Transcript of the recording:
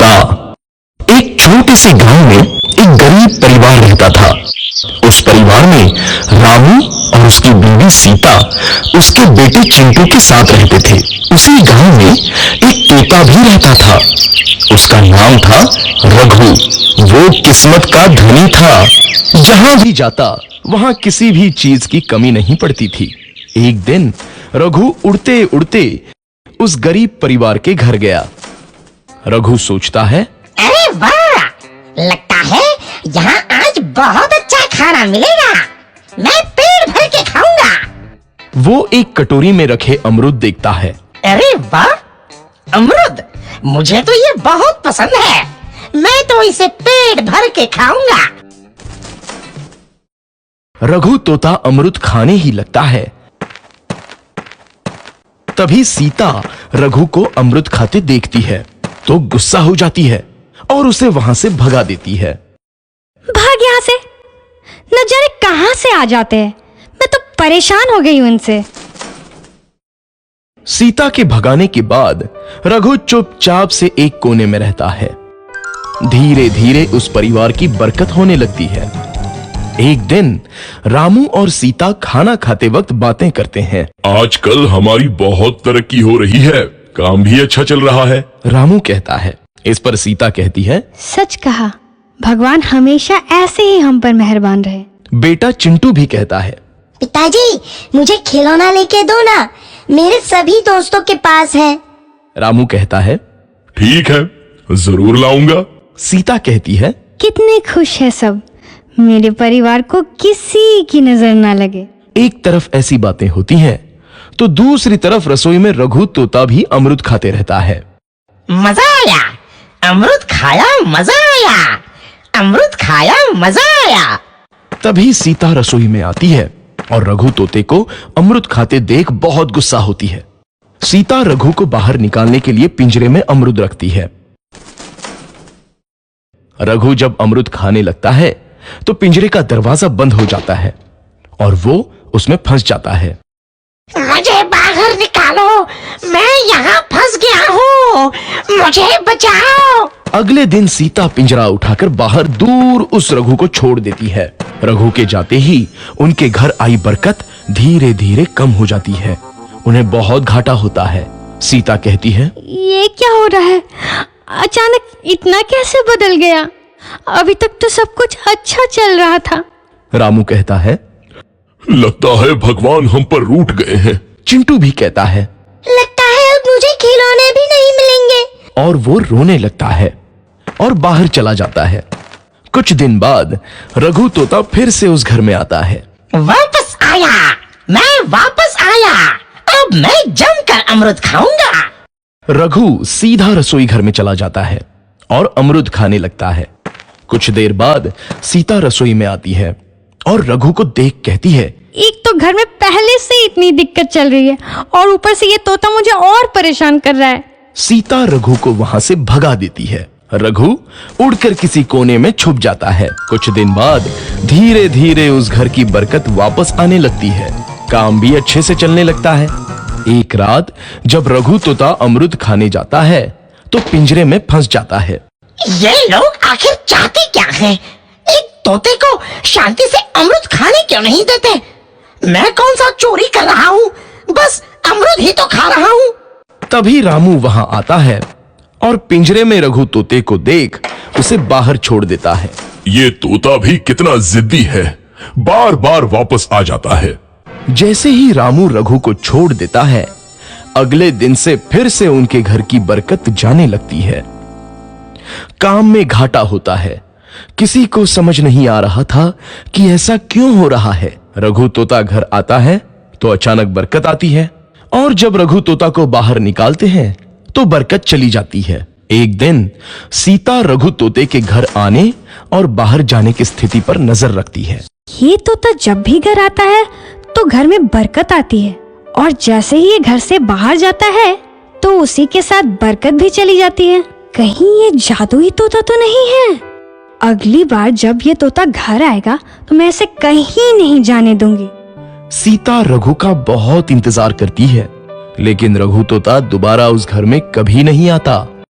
सीता। एक छोटे से गांव में एक गरीब परिवार रहता था। उस परिवार में रामू और उसकी बीवी सीता उसके बेटे चिंटू के साथ रहते थे। उसी गांव में एक तोता भी रहता था। उसका नाम था रघु। वो किस्मत का धनी था। जहां भी जाता वहां किसी भी चीज की कमी नहीं पड़ती थी। एक दिन रघु उड़ते उड़ते उस गरीब परिवार के घर गया। रघु सोचता है, अरे वाह, लगता है यहाँ आज बहुत अच्छा खाना मिलेगा। मैं पेट भर के खाऊंगा। वो एक कटोरी में रखे अमरूद देखता है। अरे वाह, अमरूद, मुझे तो ये बहुत पसंद है। मैं तो इसे पेट भर के खाऊंगा। रघु तोता अमरूद खाने ही लगता है। तभी सीता रघु को अमरूद खाते देखती है तो गुस्सा हो जाती है और उसे वहां से भगा देती है। भाग यहाँ से, न जाने कहां से आ जाते हैं। मैं तो परेशान हो गई हूं इनसे। सीता के भगाने के बाद रघु चुपचाप से एक कोने में रहता है। धीरे धीरे उस परिवार की बरकत होने लगती है। एक दिन रामू और सीता खाना खाते वक्त बातें करते हैं। आजकल हमारी बहुत तरक्की हो रही है, काम भी अच्छा चल रहा है। रामू कहता है। इस पर सीता कहती है, सच कहा, भगवान हमेशा ऐसे ही हम पर मेहरबान रहे। बेटा चिंटू भी कहता है, पिताजी, मुझे खिलौना लेके दो ना, मेरे सभी दोस्तों के पास है। रामू कहता है, ठीक है, जरूर लाऊंगा। सीता कहती है, कितने खुश है सब, मेरे परिवार को किसी की नजर ना लगे। एक तरफ ऐसी बातें होती हैं तो दूसरी तरफ रसोई में रघु तोता भी अमरूद खाते रहता है। मजा आया, अमरूद खाया, मजा आया, अमरूद खाया, मजा आया। तभी सीता रसोई में आती है और रघु तोते को अमरूद खाते देख बहुत गुस्सा होती है। सीता रघु को बाहर निकालने के लिए पिंजरे में अमरूद रखती है। रघु जब अमरूद खाने लगता है तो पिंजरे का दरवाजा बंद हो जाता है और वो उसमें फंस जाता है। मुझे बाहर निकालो, मैं यहाँ फंस गया हूँ, मुझे बचाओ। अगले दिन सीता पिंजरा उठाकर बाहर दूर उस रघु को छोड़ देती है। रघु के जाते ही उनके घर आई बरकत धीरे धीरे कम हो जाती है। उन्हें बहुत घाटा होता है। सीता कहती है, ये क्या हो रहा है, अचानक इतना कैसे बदल गया? अभी तक तो सब कुछ अच्छा चल रहा था। रामू कहता है, लगता है भगवान हम पर रूठ गए हैं। चिंटू भी कहता है, लगता है अब मुझे खिलौने भी नहीं मिलेंगे। और वो रोने लगता है और बाहर चला जाता है। कुछ दिन बाद रघु तोता फिर से उस घर में आता है। वापस आया, मैं वापस आया, अब मैं जमकर अमरूद खाऊंगा। रघु सीधा रसोई घर में चला जाता है और अमरूद खाने लगता है। कुछ देर बाद सीता रसोई में आती है और रघु को देख कहती है, एक तो घर में पहले से इतनी दिक्कत चल रही है और ऊपर से ये तोता मुझे और परेशान कर रहा है। सीता रघु को वहां से भगा देती है। रघु उड़कर किसी कोने में छुप जाता है। कुछ दिन बाद धीरे धीरे उस घर की बरकत वापस आने लगती है। काम भी अच्छे से चलने लगता है। एक रात जब रघु तोता अमरूद खाने जाता है तो पिंजरे में फंस जाता है। ये लोग आखिर चाहते क्या हैं? एक तोते को शांति से अमरूद खाने क्यों नहीं देते? मैं कौन सा चोरी कर रहा हूँ? बस अमरूद ही तो खा रहा हूँ। तभी रामू वहां आता है और पिंजरे में रघु तोते को देख उसे बाहर छोड़ देता है। ये तोता भी कितना जिद्दी है, बार बार वापस आ जाता है। जैसे ही रामू रघु को छोड़ देता है, अगले दिन से फिर से उनके घर की बरकत जाने लगती है। काम में घाटा होता है। किसी को समझ नहीं आ रहा था कि ऐसा क्यों हो रहा है। रघु तोता घर आता है तो अचानक बरकत आती है और जब रघु तोता को बाहर निकालते हैं तो बरकत चली जाती है। एक दिन सीता रघु तोते के घर आने और बाहर जाने की स्थिति पर नजर रखती है। ये तोता जब भी घर आता है तो घर में बरकत आती है और जैसे ही ये घर से बाहर जाता है तो उसी के साथ बरकत भी चली जाती है। कहीं ये जादुई तोता तो नहीं है? अगली बार जब ये तोता घर आएगा तो मैं इसे कहीं नहीं जाने दूंगी। सीता रघु का बहुत इंतजार करती है, लेकिन रघु तोता दोबारा उस घर में कभी नहीं आता।